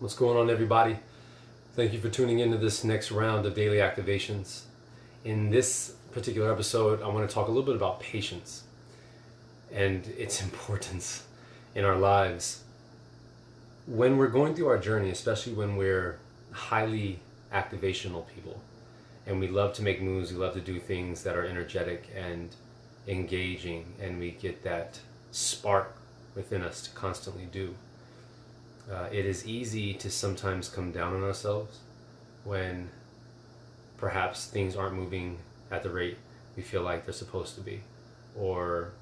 What's going on, everybody? Thank you for tuning into this next round of daily activations. In this particular episode, I want to talk a little bit about patience and its importance in our lives. When we're going through our journey, especially when we're highly activational people and we love to make moves, we love to do things that are energetic and engaging, and we get that spark within us to constantly do. It is easy to sometimes come down on ourselves when perhaps things aren't moving at the rate we feel like they're supposed to be, or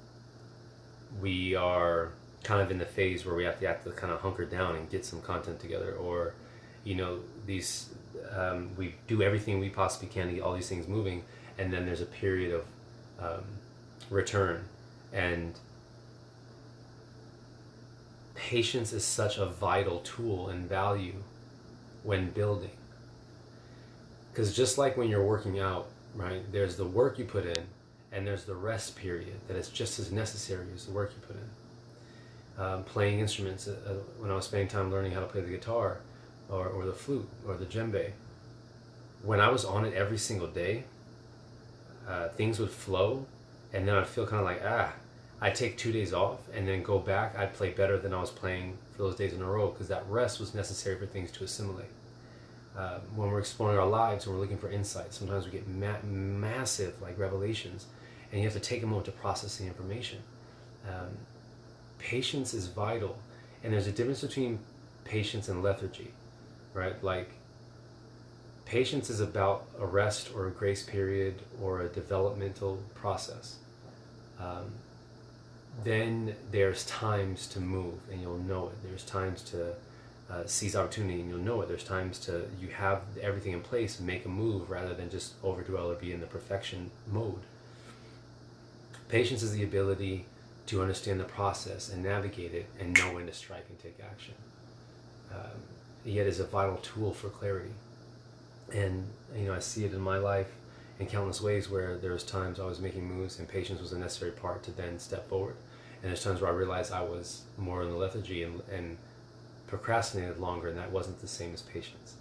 we are kind of in the phase where we have to kind of hunker down and get some content together, or these we do everything we possibly can to get all these things moving, and then there's a period of return. And patience is such a vital tool and value when building, because just like when you're working out, right, there's the work you put in and there's the rest period that is just as necessary as the work you put in. Playing instruments, when I was spending time learning how to play the guitar or the flute or the djembe, when I was on it every single day, things would flow, and then I'd feel kind of like I'd take 2 days off and then go back. I'd play better than I was playing for those days in a row, because that rest was necessary for things to assimilate. When we're exploring our lives and we're looking for insight, sometimes we get massive revelations, and you have to take a moment to process the information. Patience is vital, and there's a difference between patience and lethargy, right? Like, patience is about a rest or a grace period or a developmental process. Then there's times to move, and you'll know it. There's times to seize opportunity, and you'll know it. There's times to, you have everything in place, make a move rather than just overdwell or be in the perfection mode. Patience is the ability to understand the process and navigate it and know when to strike and take action. Yet is a vital tool for clarity. And I see it in my life in countless ways, where there was times I was making moves and patience was a necessary part to then step forward. And there's times where I realized I was more in the lethargy and procrastinated longer, and that wasn't the same as patience.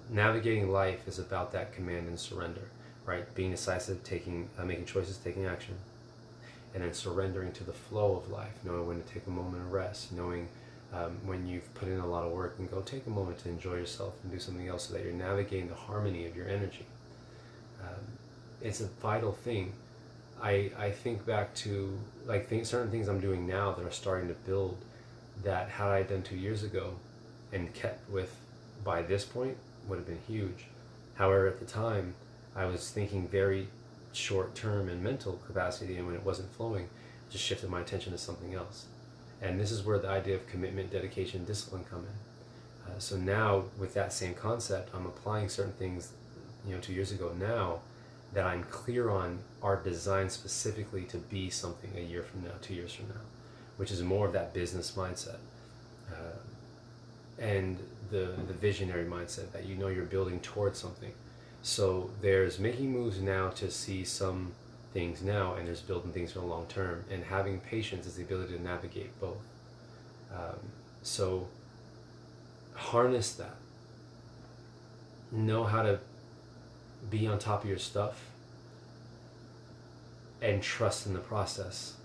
Navigating life is about that command and surrender, right? Being decisive, making choices, taking action, and then surrendering to the flow of life, knowing when to take a moment of rest, knowing when you've put in a lot of work, and go take a moment to enjoy yourself and do something else, so that you're navigating the harmony of your energy. It's a vital thing. I think back to certain things I'm doing now that are starting to build, that had I done 2 years ago and kept with by this point would have been huge. However, at the time I was thinking very short term and mental capacity, and when it wasn't flowing, I just shifted my attention to something else. And this is where the idea of commitment, dedication, discipline come in. So now, with that same concept, I'm applying certain things 2 years ago now, that I'm clear on are designed specifically to be something a year from now, 2 years from now, which is more of that business mindset, and the visionary mindset that you're building towards something. So there's making moves now to see some things now, and there's building things for the long term, and having patience is the ability to navigate both. So harness that. Know how to be on top of your stuff and trust in the process,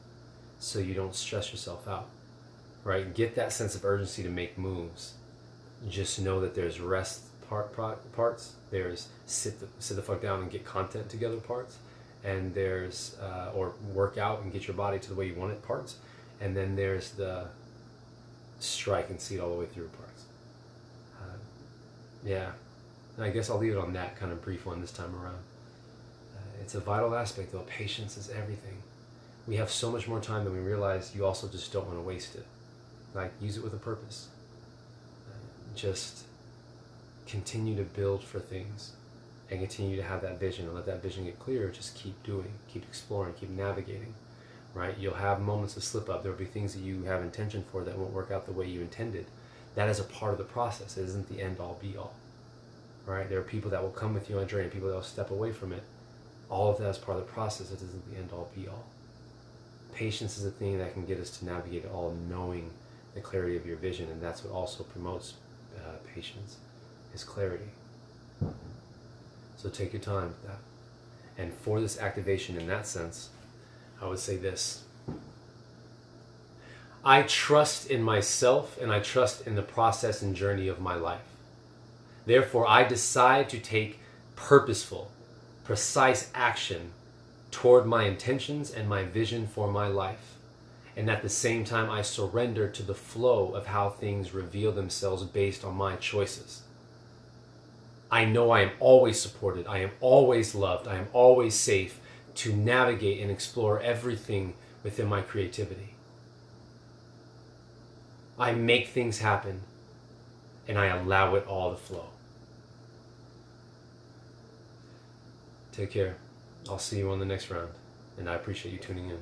so you don't stress yourself out, right? Get that sense of urgency to make moves. Just know that there's rest parts, there's sit the fuck down and get content together parts, and there's or work out and get your body to the way you want it parts, and then there's the strike and see it all the way through parts. And I guess I'll leave it on that kind of brief one this time around. It's a vital aspect, though. Patience is everything. We have so much more time than we realize. You also just don't want to waste it. Use it with a purpose. Just continue to build for things, and continue to have that vision, and let that vision get clear. Just keep doing, keep exploring, keep navigating, right? You'll have moments of slip up. There'll be things that you have intention for that won't work out the way you intended. That is a part of the process. It isn't the end all be all, right? There are people that will come with you on a journey, people that will step away from it. All of that is part of the process. It isn't the end all be all. Patience is a thing that can get us to navigate it all, knowing the clarity of your vision, and that's what also promotes patience, is clarity. So take your time with that. And for this activation in that sense, I would say this. I trust in myself and I trust in the process and journey of my life. Therefore, I decide to take purposeful, precise action toward my intentions and my vision for my life. And at the same time, I surrender to the flow of how things reveal themselves based on my choices. I know I am always supported, I am always loved, I am always safe to navigate and explore everything within my creativity. I make things happen and I allow it all to flow. Take care. I'll see you on the next round, and I appreciate you tuning in.